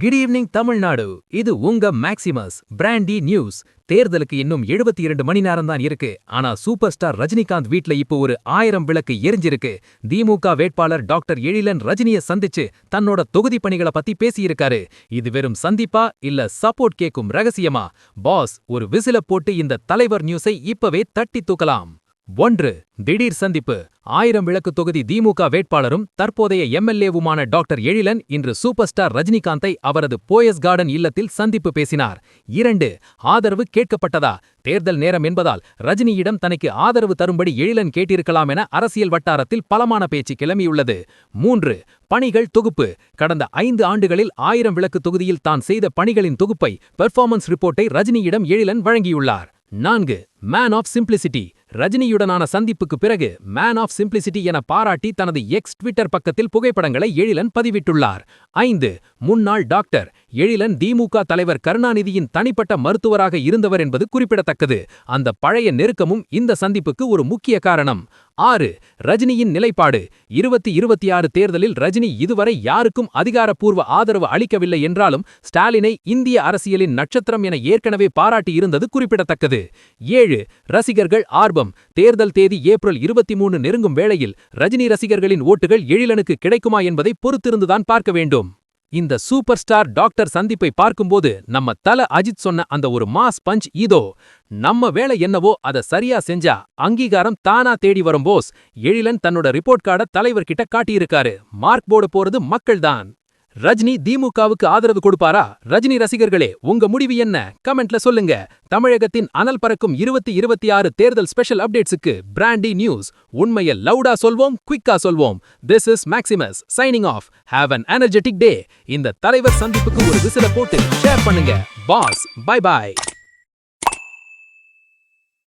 Good evening Tamil Nadu. இது உங்க Maximus brandy news. தேர்தலுக்கு இன்னும் 72 மணி நேரம் தான் இருக்கு. ஆனா சூப்பர் ஸ்டார் ரஜினிகாந்த் வீட்ல இப்போ ஒரு 1000 விளக்கு எரிஞ்சிருக்கு. திமுக வேட்பாளர் டாக்டர் எழிலன் ரஜினியை சந்திச்சு தன்னோட தொகுதி பணிகளை பத்தி பேசியிருக்காரு. இது வெறும் சந்திப்பா இல்ல சப்போர்ட் கேக்கும் ரகசியமா? பாஸ் ஒரு விசில போட்டு இந்த தலைவர் நியூஸை இப்பவே தட்டி தூக்கலாம். 1. திடீர் சந்திப்பு. 1000 விளக்கு தொகுதி திமுக வேட்பாளரும் தற்போதைய எம்எல்ஏவுமான டாக்டர் எழிலன் இன்று சூப்பர் ஸ்டார் ரஜினிகாந்தை அவரது போயஸ் கார்டன் இல்லத்தில் சந்திப்பு பேசினார். 2. ஆதரவு கேட்கப்பட்டதா? தேர்தல் நேரம் என்பதால் ரஜினியிடம் தனக்கு ஆதரவு தரும்படி எழிலன் கேட்டிருக்கலாம் என அரசியல் வட்டாரத்தில் பலமான பேச்சு கிளம்பியுள்ளது. 3. பணிகள் தொகுப்பு. கடந்த 5 ஆண்டுகளில் 1000 விளக்கு தொகுதியில் தான் செய்த பணிகளின் தொகுப்பை பெர்ஃபார்மன்ஸ் ரிப்போர்ட்டை ரஜினியிடம் எழிலன் வழங்கியுள்ளார். 4. Man of simplicity. ரஜினியுடனான சந்திப்புக்கு பிறகு மேன் ஆஃப் சிம்பிளிசிட்டி என பாராட்டி தனது எக்ஸ் ட்விட்டர் பக்கத்தில் புகைப்படங்களை எழிலன் பதிவிட்டுள்ளார். 5. முன்னாள் டாக்டர். எழிலன் திமுக தலைவர் கருணாநிதியின் தனிப்பட்ட மருத்துவராக இருந்தவர் என்பது குறிப்பிடத்தக்கது. அந்த பழைய நெருக்கமும் இந்த சந்திப்புக்கு ஒரு முக்கிய காரணம். 6. ரஜினியின் நிலைப்பாடு. 2026 தேர்தலில் ரஜினி இதுவரை யாருக்கும் அதிகாரப்பூர்வ ஆதரவு அளிக்கவில்லை என்றாலும் ஸ்டாலினை இந்திய அரசியலின் நட்சத்திரம் என ஏற்கனவே பாராட்டி இருந்தது குறிப்பிடத்தக்கது. 7. ரசிகர்கள் ஆர்வம். தேர்தல் தேதி ஏப்ரல் 23 நெருங்கும் வேளையில் ரஜினி ரசிகர்களின் ஓட்டுகள் எழிலனுக்கு கிடைக்குமா என்பதை பொறுத்திருந்துதான் பார்க்க வேண்டும். இந்த சூப்பர் ஸ்டார் டாக்டர் சந்திப்பை பார்க்கும்போது நம்ம தல அஜித் சொன்ன அந்த ஒரு மாஸ் பஞ்ச் இதோ. நம்ம வேலை என்னவோ அத சரியா செஞ்சா அங்கீகாரம் தானா தேடி வரும் போஸ். எழிலன் தன்னோட ரிப்போர்ட் கார்டை தலைவர்கிட்ட காட்டியிருக்காரு. மார்க் போர்டு போறது மக்கள்தான். ரஜினி திமுகவுக்கு ஆதரவு கொடுப்பாரா? ரஜினி ரசிகர்களே, உங்க முடிவு என்ன? கமெண்ட்ல சொல்லுங்க. தமிழகத்தின் அனல் பறக்கும் 2026 தேர்தல் ஸ்பெஷல் அப்டேட்ஸுக்கு பிராண்டி நியூஸ். உண்மையை லவுடா சொல்வோம், குவிக்கா சொல்வோம். This is Maximus signing off. Have an energetic day. இந்த தலைவர் சந்திப்புக்கு ஒரு விசில போட்டு ஷேர் பண்ணுங்க. Boss, bye by.